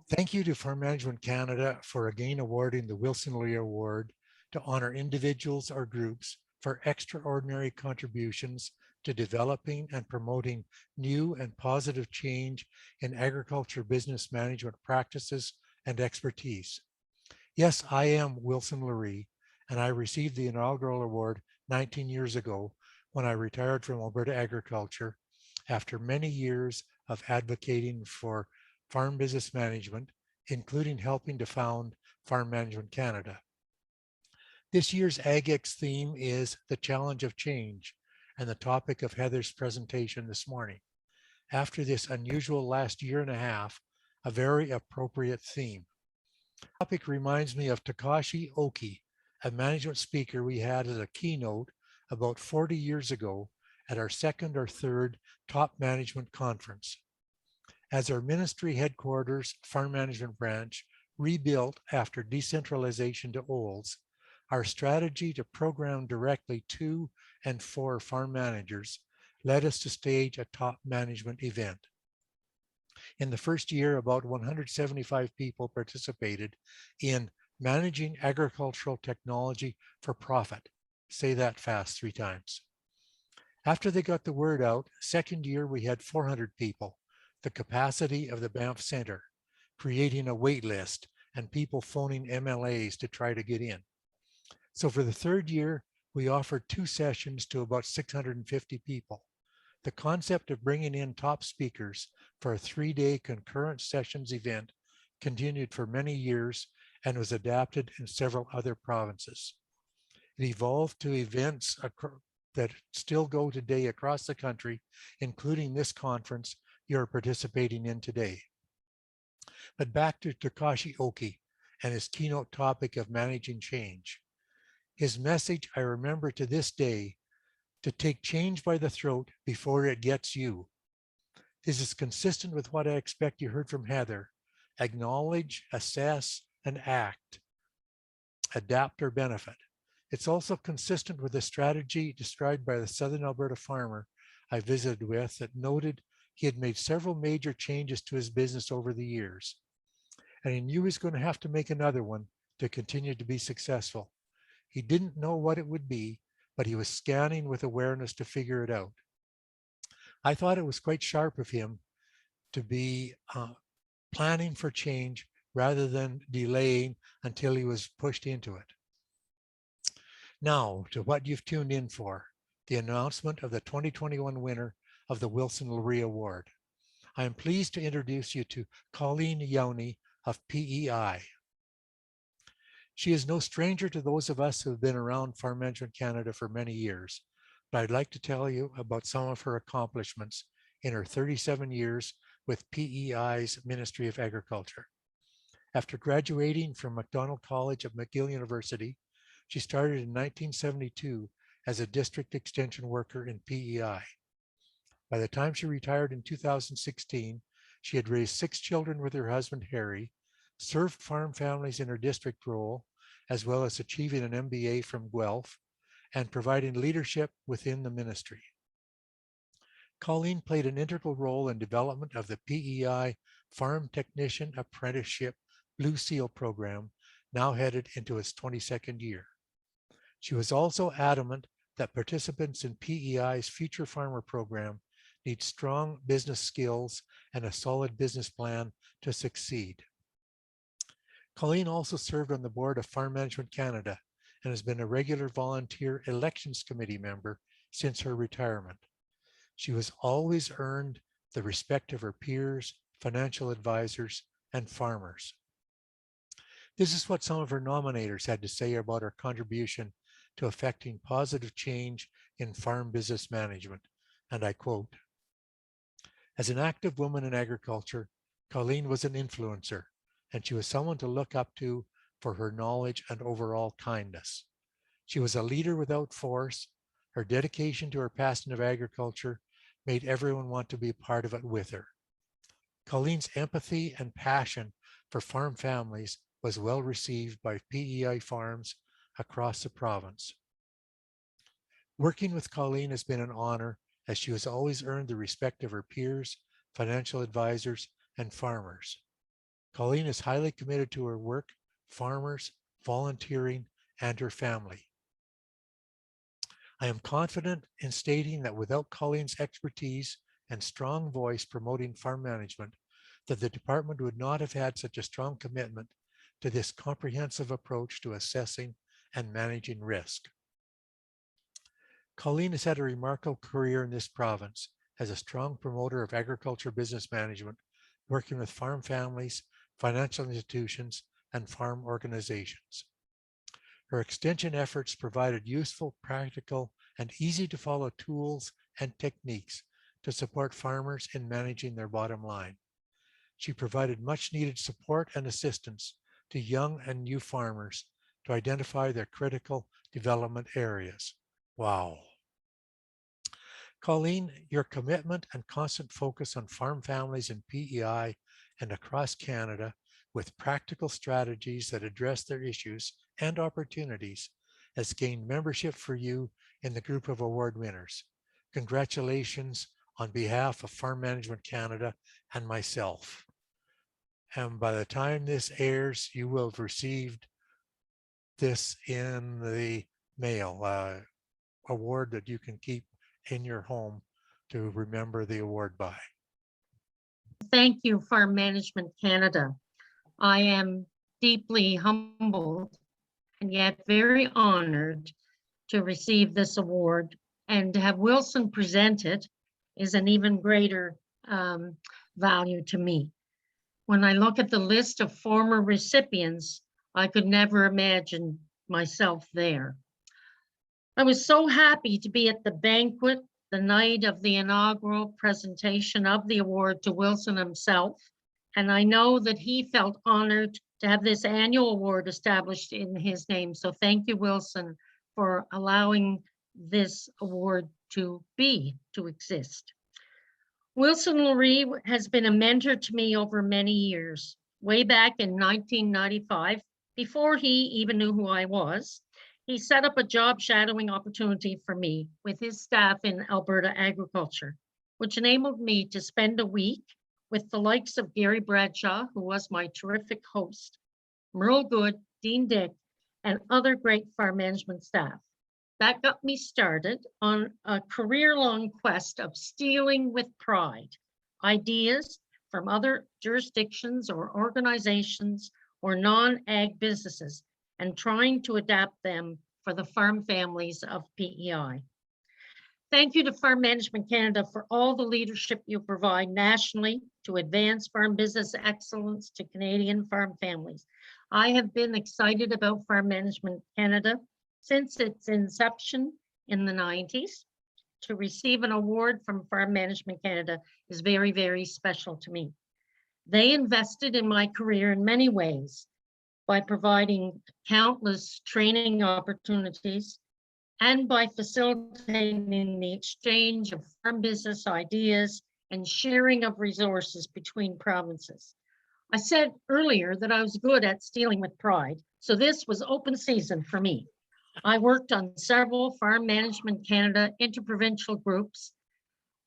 Thank you to Farm Management Canada for again awarding the Wilson Loree Award to honor individuals or groups for extraordinary contributions to developing and promoting new and positive change in agriculture business management practices and expertise. Yes, I am Wilson Loree, and I received the inaugural award 19 years ago when I retired from Alberta agriculture after many years of advocating for farm business management, including helping to found Farm Management Canada. This year's AgEx theme is the challenge of change, and the topic of Heather's presentation this morning. After this unusual last year and a half, a very appropriate theme. The topic reminds me of Takashi Oki, a management speaker we had as a keynote about 40 years ago at our second or third top management conference. As our ministry headquarters farm management branch rebuilt after decentralization to Olds, our strategy to program directly to and for farm managers led us to stage a top management event. In the first year, about 175 people participated in managing agricultural technology for profit. Say that fast 3 times. After they got the word out, second year we had 400 people, the capacity of the Banff Center, creating a wait list and people phoning MLAs to try to get in. So for the third year, we offered 2 sessions to about 650 people. The concept of bringing in top speakers for a 3-day concurrent sessions event continued for many years and was adapted in several other provinces. It evolved to events that still go today across the country, including this conference you're participating in today. But back to Takashi Oki and his keynote topic of managing change. His message, I remember to this day, to take change by the throat before it gets you. This is consistent with what I expect you heard from Heather. Acknowledge, assess, and act. Adapt or benefit. It's also consistent with the strategy described by the Southern Alberta farmer I visited with that noted he had made several major changes to his business over the years, and he knew he was going to have to make another one to continue to be successful. He didn't know what it would be, but he was scanning with awareness to figure it out. I thought it was quite sharp of him to be planning for change rather than delaying until he was pushed into it. Now to what you've tuned in for, the announcement of the 2021 winner of the Wilson Loree Award. I am pleased to introduce you to Colleen Yani of PEI. She is no stranger to those of us who have been around Farm Management Canada for many years, but I'd like to tell you about some of her accomplishments in her 37 years with PEI's Ministry of Agriculture. After graduating from Macdonald College of McGill University, she started in 1972 as a district extension worker in PEI. By the time she retired in 2016, she had raised 6 children with her husband, Harry, served farm families in her district role, as well as achieving an MBA from Guelph and providing leadership within the ministry. Colleen played an integral role in development of the PEI Farm Technician Apprenticeship Blue Seal program, now headed into its 22nd year. She was also adamant that participants in PEI's Future Farmer program need strong business skills and a solid business plan to succeed. Colleen also served on the board of Farm Management Canada and has been a regular volunteer elections committee member since her retirement. She has always earned the respect of her peers, financial advisors, and farmers. This is what some of her nominators had to say about her contribution to effecting positive change in farm business management, and I quote, "As an active woman in agriculture, Colleen was an influencer, and she was someone to look up to for her knowledge and overall kindness. She was a leader without force. Her dedication to her passion of agriculture made everyone want to be a part of it with her. Colleen's empathy and passion for farm families was well received by PEI farms across the province. Working with Colleen has been an honor, as she has always earned the respect of her peers, financial advisors, and farmers. Colleen is highly committed to her work, farmers, volunteering, and her family. I am confident in stating that without Colleen's expertise and strong voice promoting farm management, that the department would not have had such a strong commitment to this comprehensive approach to assessing and managing risk. Colleen has had a remarkable career in this province as a strong promoter of agriculture business management, working with farm families, financial institutions, and farm organizations. Her extension efforts provided useful, practical, and easy to follow tools and techniques to support farmers in managing their bottom line. She provided much needed support and assistance to young and new farmers to identify their critical development areas. Wow. Colleen, your commitment and constant focus on farm families in PEI and across Canada with practical strategies that address their issues and opportunities has gained membership for you in the group of award winners. Congratulations on behalf of Farm Management Canada and myself. And by the time this airs, you will have received this in the mail, award that you can keep in your home to remember the award by. Thank you, Farm Management Canada. I am deeply humbled and yet very honored to receive this award, and to have Wilson present it is an even greater value to me. When I look at the list of former recipients, I could never imagine myself there. I was so happy to be at the banquet the night of the inaugural presentation of the award to Wilson himself, and I know that he felt honored to have this annual award established in his name. So thank you, Wilson, for allowing this award to exist. Wilson Loree has been a mentor to me over many years. Way back in 1995, before he even knew who I was, he set up a job shadowing opportunity for me with his staff in Alberta agriculture, which enabled me to spend a week with the likes of Gary Bradshaw, who was my terrific host, Merle Good, Dean Dick, and other great farm management staff. That got me started on a career-long quest of stealing with pride ideas from other jurisdictions or organizations or non-ag businesses and trying to adapt them for the farm families of PEI. Thank you to Farm Management Canada for all the leadership you provide nationally to advance farm business excellence to Canadian farm families. I have been excited about Farm Management Canada since its inception in the 90s. To receive an award from Farm Management Canada is very, very special to me. They invested in my career in many ways by providing countless training opportunities and by facilitating the exchange of farm business ideas and sharing of resources between provinces. I said earlier that I was good at stealing with pride, so this was open season for me. I worked on several Farm Management Canada interprovincial groups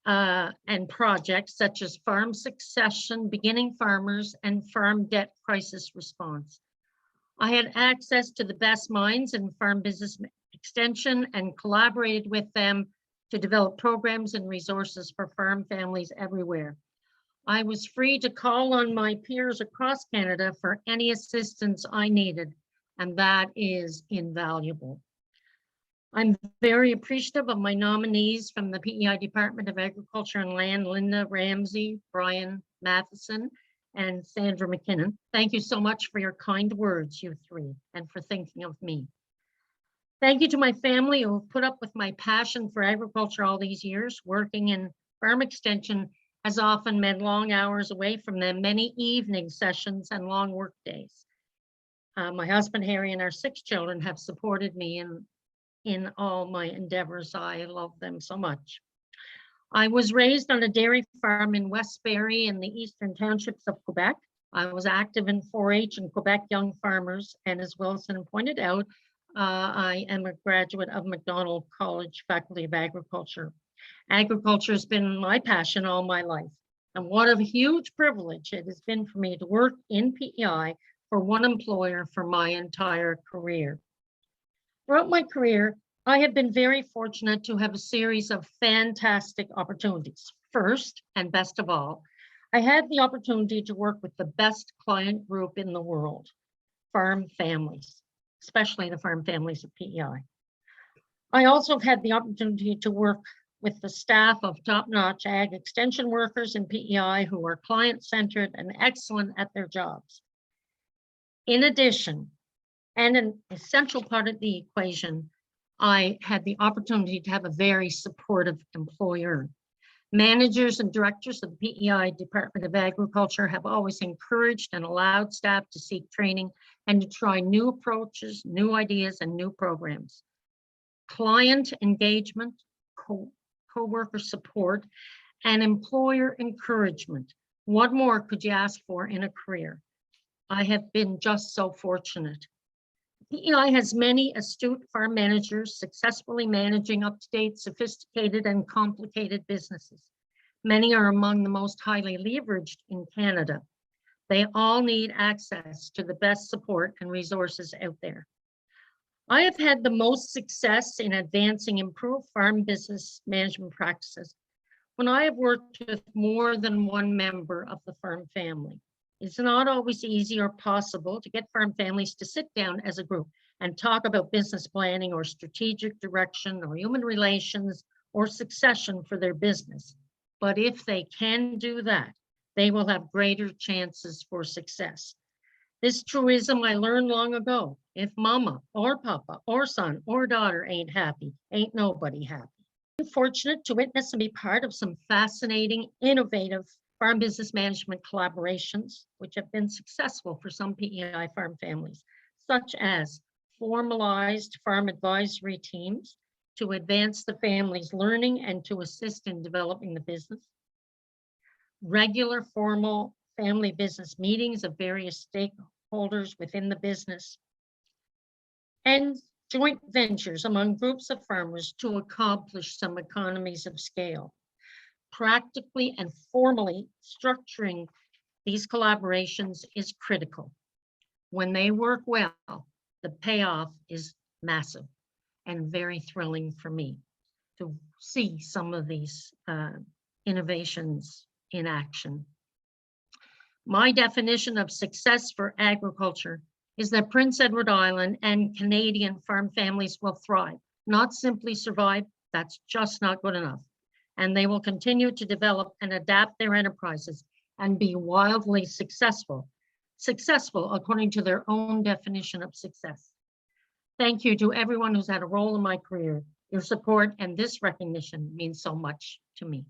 and projects such as Farm Succession, Beginning Farmers, and Farm Debt Crisis Response. I had access to the best minds in farm business extension and collaborated with them to develop programs and resources for farm families everywhere. I was free to call on my peers across Canada for any assistance I needed, and that is invaluable. I'm very appreciative of my nominees from the PEI Department of Agriculture and Land, Linda Ramsey, Brian Matheson, and Sandra McKinnon. Thank you so much for your kind words, you three, and for thinking of me. Thank you to my family who have put up with my passion for agriculture all these years. Working in farm extension has often meant long hours away from them, many evening sessions and long work days. My husband, Harry, and our 6 children have supported me in all my endeavors. I love them so much. I was raised on a dairy farm in Westbury in the eastern townships of Quebec. I was active in 4-H and Quebec Young Farmers, and as Wilson pointed out, I am a graduate of McDonald College Faculty of Agriculture. Agriculture has been my passion all my life. And what a huge privilege it has been for me to work in PEI for one employer for my entire career. Throughout my career, I have been very fortunate to have a series of fantastic opportunities. First, and best of all, I had the opportunity to work with the best client group in the world, farm families, especially the farm families of PEI. I also had the opportunity to work with the staff of top-notch ag extension workers in PEI who are client-centered and excellent at their jobs. In addition, and an essential part of the equation, I had the opportunity to have a very supportive employer. Managers and directors of the PEI Department of Agriculture have always encouraged and allowed staff to seek training and to try new approaches, new ideas, and new programs. Client engagement, co-worker support, and employer encouragement. What more could you ask for in a career? I have been just so fortunate. PEI has many astute farm managers successfully managing up-to-date, sophisticated, and complicated businesses. Many are among the most highly leveraged in Canada. They all need access to the best support and resources out there. I have had the most success in advancing improved farm business management practices when I have worked with more than one member of the farm family. It's not always easy or possible to get farm families to sit down as a group and talk about business planning or strategic direction or human relations or succession for their business. But if they can do that, they will have greater chances for success. This truism I learned long ago. If mama or papa or son or daughter ain't happy, ain't nobody happy. I'm fortunate to witness and be part of some fascinating, innovative farm business management collaborations, which have been successful for some PEI farm families, such as formalized farm advisory teams to advance the family's learning and to assist in developing the business, regular formal family business meetings of various stakeholders within the business, and joint ventures among groups of farmers to accomplish some economies of scale. Practically and formally structuring these collaborations is critical. When they work well, the payoff is massive and very thrilling for me to see some of these innovations in action. My definition of success for agriculture is that Prince Edward Island and Canadian farm families will thrive, not simply survive. That's just not good enough. And they will continue to develop and adapt their enterprises and be wildly successful according to their own definition of success. Thank you to everyone who's had a role in my career. Your support and this recognition means so much to me.